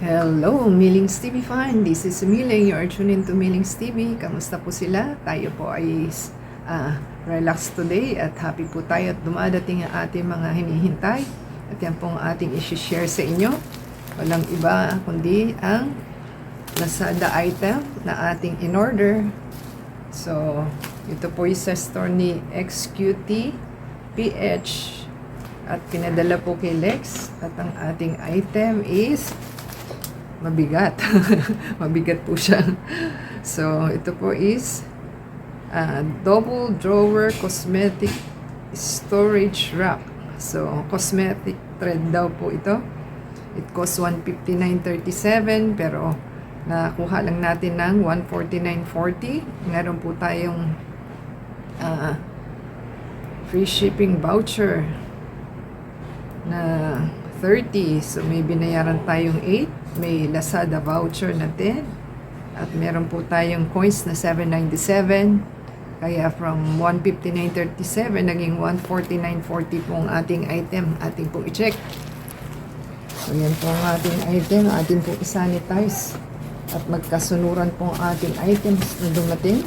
Hello, Millings TV fan. This is Milling. You are tuned into Millings TV. Kamusta po sila? Tayo po ay relax today at happy po tayo at dumadating ang ating mga hinihintay. At yan po ang ating isi-share sa inyo. Walang iba kundi ang Lazada item na ating in-order. So, ito po ay sa store ni XQT PH at pinadala po kay Lex. At ang ating item is mabigat. Mabigat po siya. So, ito po is double drawer cosmetic storage rack. So, cosmetic thread daw po ito. It costs $159.37 pero nakuha lang natin ng $149.40. Meron po tayong free shipping voucher na 30. So, may binayaran tayong 8. May Lazada voucher na 10. At meron po tayong coins na $7.97. Kaya from $159.37 naging $149.40 po ang ating item. Ating pong i-check. So, yan po ang ating item. Ating po i-sanitize. At magkasunuran po ang ating items na dumating.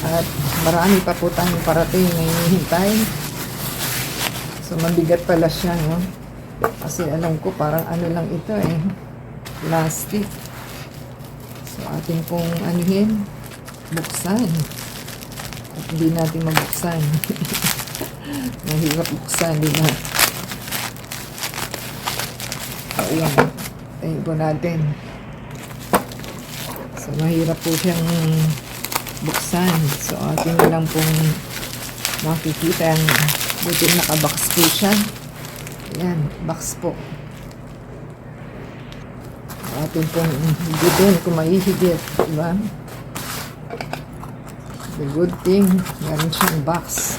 At marami pa po tayong parating na hinihintay. So, mabigat pala siya, no? Kasi alam ko parang ano lang ito plastic. So, atin pong anuhin, buksan. At hindi natin mabuksan. Mahirap buksan, di ba? So, ayan. Tayin po natin. So, mahirap po siyang buksan. So, atin na lang pong makikita ang buti nakabox po siya. Ayan, box po. Atin pong higipin kung maihigit, diba? The good thing, meron siyang box.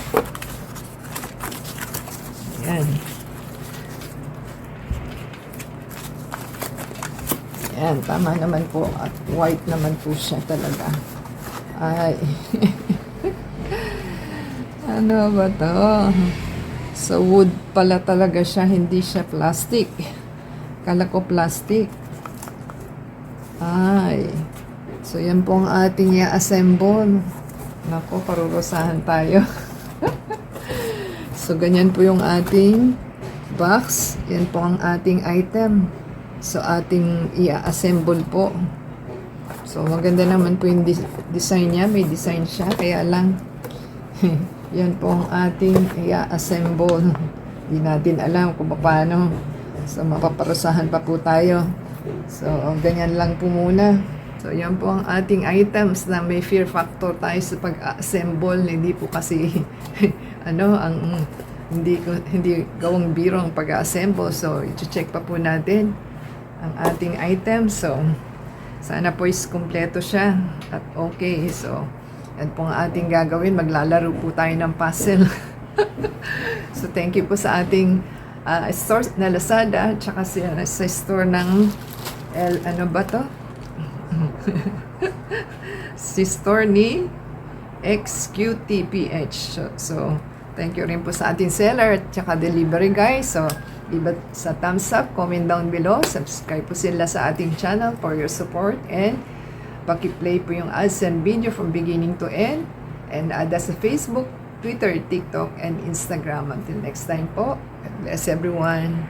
Ayan. Ayan, tama naman po. At white naman po siya talaga. Ay. Ano ba to? So, wood pala talaga siya, hindi siya plastic. Kala ko plastic. Ay. So, yan po ang ating i-assemble. Nako, parurusahan tayo. So, ganyan po yung ating box. Yan po ang ating item. So, ating i-assemble po. So, maganda naman po yung design niya. May design siya, kaya lang yan po ang ating i-assemble. Hindi natin alam kung paano. So, mapaparusahan pa po tayo. So, ganyan lang po muna. So, yan po ang ating items na may fear factor tayo sa pag-assemble. Hindi po kasi, hindi gawang biro ang pag-assemble. So, i-check pa po natin ang ating items. So, sana po is kumpleto siya. At okay. So, yan po ang ating gagawin. Maglalaro po tayo ng puzzle. So, thank you po sa ating store na Lazada. Tsaka sa store ng ano ba to? Si store ni XQTPH. So, thank you rin po sa ating seller at tsaka delivery guys. So, iba sa thumbs up, comment down below. Subscribe po sila sa ating channel for your support and paki-play po yung ads and video from beginning to end. And add us sa Facebook, Twitter, TikTok, and Instagram. Until next time po, God bless everyone.